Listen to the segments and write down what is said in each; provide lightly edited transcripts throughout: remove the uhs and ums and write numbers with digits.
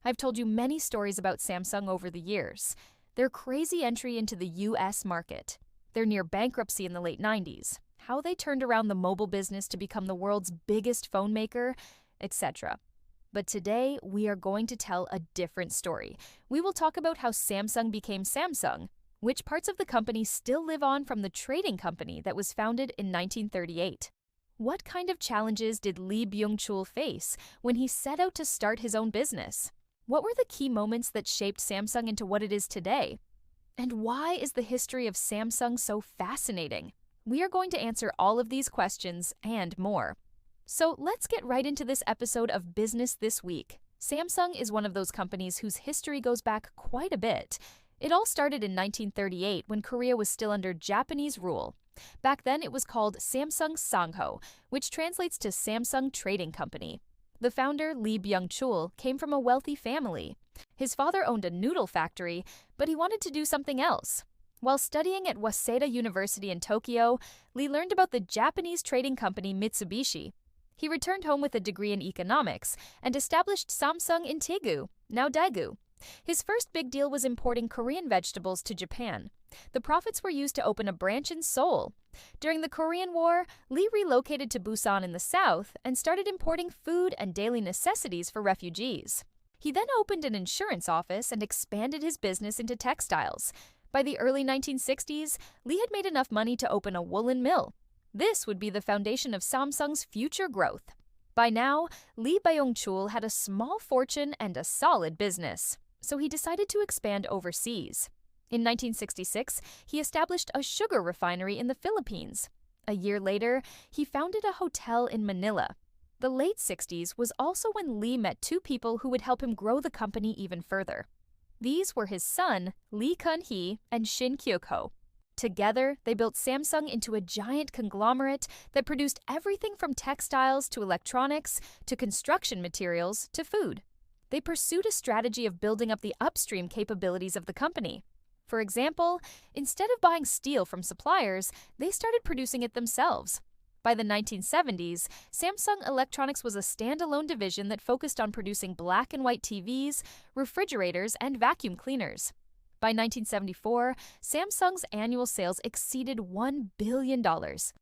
I've told you many stories about Samsung over the years. Their crazy entry into the US market, their near bankruptcy in the late 90s, how they turned around the mobile business to become the world's biggest phone maker, etc. But today, we are going to tell a different story. We will talk about how Samsung became Samsung, which parts of the company still live on from the trading company that was founded in 1938. What kind of challenges did Lee Byung-chul face when he set out to start his own business? What were the key moments that shaped Samsung into what it is today? And why is the history of Samsung so fascinating? We are going to answer all of these questions and more. So let's get right into this episode of Business This Week. Samsung is one of those companies whose history goes back quite a bit. It all started in 1938 when Korea was still under Japanese rule. Back then, it was called Samsung Sangho, which translates to Samsung Trading Company. The founder, Lee Byung-chul, came from a wealthy family. His father owned a noodle factory, but he wanted to do something else. While studying at Waseda University in Tokyo, Lee learned about the Japanese trading company Mitsubishi. He returned home with a degree in economics and established Samsung in Daegu, now Daegu. His first big deal was importing Korean vegetables to Japan. The profits were used to open a branch in Seoul. During the Korean War, Lee relocated to Busan in the south and started importing food and daily necessities for refugees. He then opened an insurance office and expanded his business into textiles. By the early 1960s, Lee had made enough money to open a woolen mill. This would be the foundation of Samsung's future growth. By now, Lee Byung-chul had a small fortune and a solid business, so he decided to expand overseas. In 1966, he established a sugar refinery in the Philippines. A year later, he founded a hotel in Manila. The late 60s was also when Lee met two people who would help him grow the company even further. These were his son, Lee Kun-hee, and Shin Kyuk-ho. Together, they built Samsung into a giant conglomerate that produced everything from textiles to electronics to construction materials to food. They pursued a strategy of building up the upstream capabilities of the company. For example, instead of buying steel from suppliers, they started producing it themselves. By the 1970s, Samsung Electronics was a standalone division that focused on producing black and white TVs, refrigerators, and vacuum cleaners. By 1974, Samsung's annual sales exceeded $1 billion.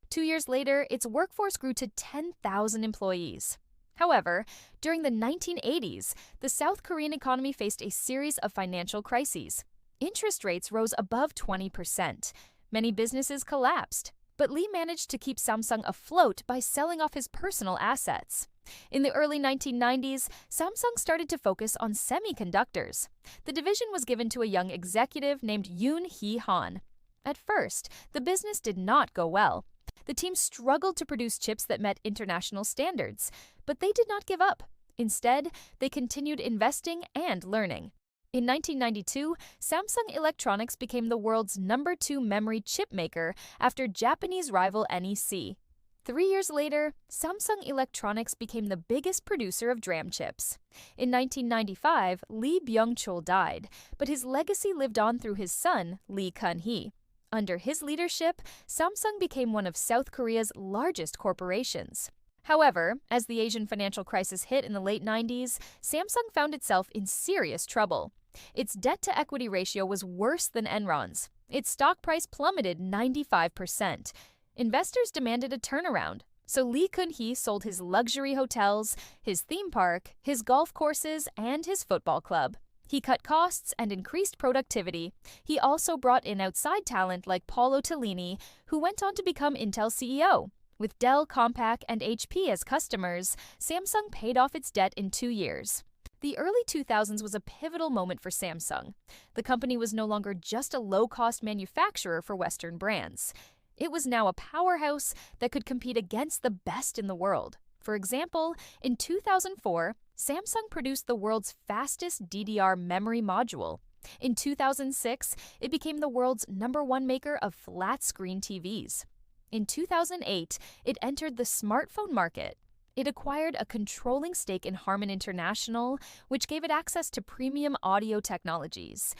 2 years later, its workforce grew to 10,000 employees. However, during the 1980s, the South Korean economy faced a series of financial crises. Interest rates rose above 20%. Many businesses collapsed. But Lee managed to keep Samsung afloat by selling off his personal assets. In the early 1990s, Samsung started to focus on semiconductors. The division was given to a young executive named Yoon Hee-han. At first, the business did not go well. The team struggled to produce chips that met international standards, but they did not give up. Instead, they continued investing and learning. In 1992, Samsung Electronics became the world's #2 memory chip maker after Japanese rival NEC. 3 years later, Samsung Electronics became the biggest producer of DRAM chips. In 1995, Lee Byung-chul died, but his legacy lived on through his son, Lee Kun-hee. Under his leadership, Samsung became one of South Korea's largest corporations. However, as the Asian financial crisis hit in the late 90s, Samsung found itself in serious trouble. Its debt-to-equity ratio was worse than Enron's. Its stock price plummeted 95%. Investors demanded a turnaround, so Lee Kun-hee sold his luxury hotels, his theme park, his golf courses, and his football club. He cut costs and increased productivity. He also brought in outside talent like Paolo Tellini, who went on to become Intel CEO. With Dell, Compaq, and HP as customers, Samsung paid off its debt in 2 years. The early 2000s was a pivotal moment for Samsung. The company was no longer just a low-cost manufacturer for Western brands. It was now a powerhouse that could compete against the best in the world. For example, in 2004, Samsung produced the world's fastest DDR memory module. In 2006, it became the world's #1 maker of flat-screen TVs. In 2008, it entered the smartphone market. It acquired a controlling stake in Harman International, which gave it access to premium audio technologies.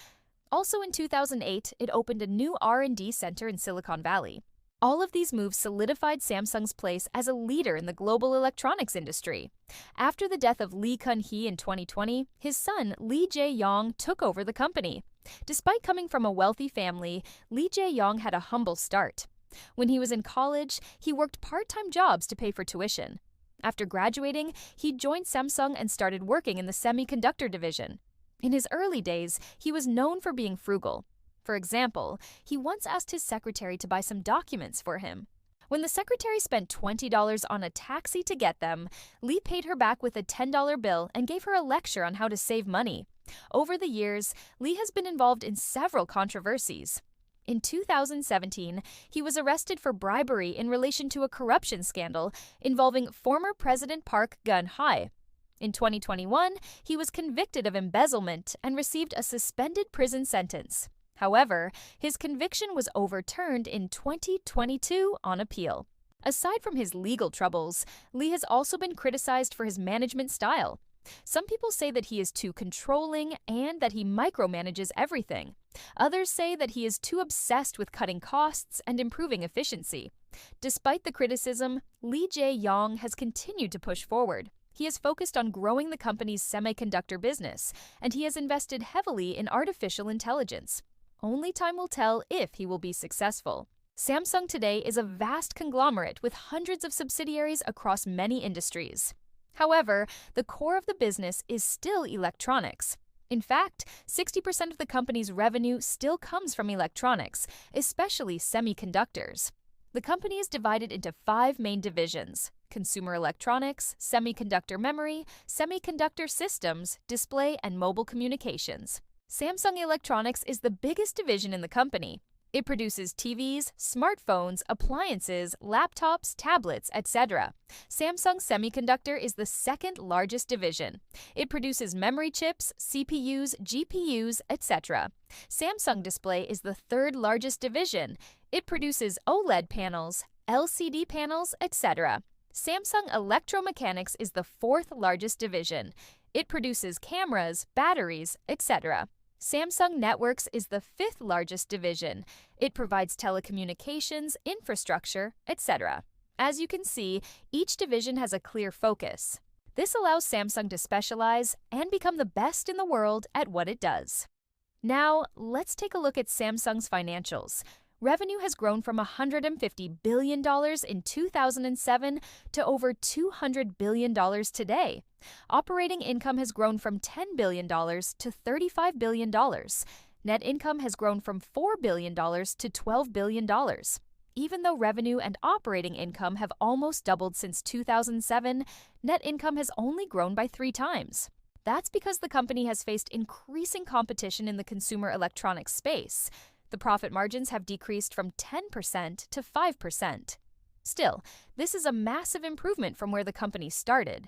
Also in 2008, it opened a new R&D center in Silicon Valley. All of these moves solidified Samsung's place as a leader in the global electronics industry. After the death of Lee Kun-hee in 2020, his son Lee Jae-yong took over the company. Despite coming from a wealthy family, Lee Jae-yong had a humble start. When he was in college, he worked part-time jobs to pay for tuition. After graduating, he joined Samsung and started working in the semiconductor division. In his early days, he was known for being frugal. For example, he once asked his secretary to buy some documents for him. When the secretary spent $20 on a taxi to get them, Lee paid her back with a $10 bill and gave her a lecture on how to save money. Over the years, Lee has been involved in several controversies. In 2017, he was arrested for bribery in relation to a corruption scandal involving former President Park Geun-hye. In 2021, he was convicted of embezzlement and received a suspended prison sentence. However, his conviction was overturned in 2022 on appeal. Aside from his legal troubles, Lee has also been criticized for his management style. Some people say that he is too controlling and that he micromanages everything. Others say that he is too obsessed with cutting costs and improving efficiency. Despite the criticism, Lee Jae-yong has continued to push forward. He is focused on growing the company's semiconductor business, and he has invested heavily in artificial intelligence. Only time will tell if he will be successful. Samsung today is a vast conglomerate with hundreds of subsidiaries across many industries. However, the core of the business is still electronics. In fact, 60% of the company's revenue still comes from electronics, especially semiconductors. The company is divided into 5 main divisions: consumer electronics, semiconductor memory, semiconductor systems, display, and mobile communications. Samsung Electronics is the biggest division in the company. It produces TVs, smartphones, appliances, laptops, tablets, etc. Samsung Semiconductor is the second largest division. It produces memory chips, CPUs, GPUs, etc. Samsung Display is the third largest division. It produces OLED panels, LCD panels, etc. Samsung Electromechanics is the fourth largest division. It produces cameras, batteries, etc. Samsung Networks is the fifth largest division. It provides telecommunications, infrastructure, etc. As you can see, each division has a clear focus. This allows Samsung to specialize and become the best in the world at what it does. Now, let's take a look at Samsung's financials. Revenue has grown from $150 billion in 2007 to over $200 billion today. Operating income has grown from $10 billion to $35 billion. Net income has grown from $4 billion to $12 billion. Even though revenue and operating income have almost doubled since 2007, net income has only grown by 3 times. That's because the company has faced increasing competition in the consumer electronics space. The profit margins have decreased from 10% to 5%. Still, this is a massive improvement from where the company started.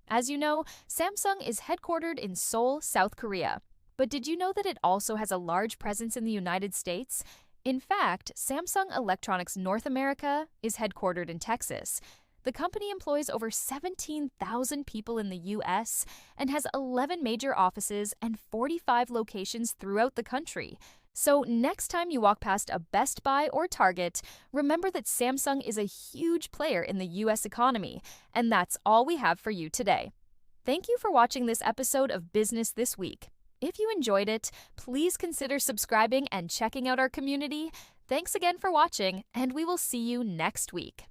As you know, Samsung is headquartered in Seoul, South Korea. But did you know that it also has a large presence in the United States? In fact, Samsung Electronics North America is headquartered in Texas. The company employs over 17,000 people in the U.S. and has 11 major offices and 45 locations throughout the country. So next time you walk past a Best Buy or Target, remember that Samsung is a huge player in the U.S. economy, and that's all we have for you today. Thank you for watching this episode of Business This Week. If you enjoyed it, please consider subscribing and checking out our community. Thanks again for watching, and we will see you next week.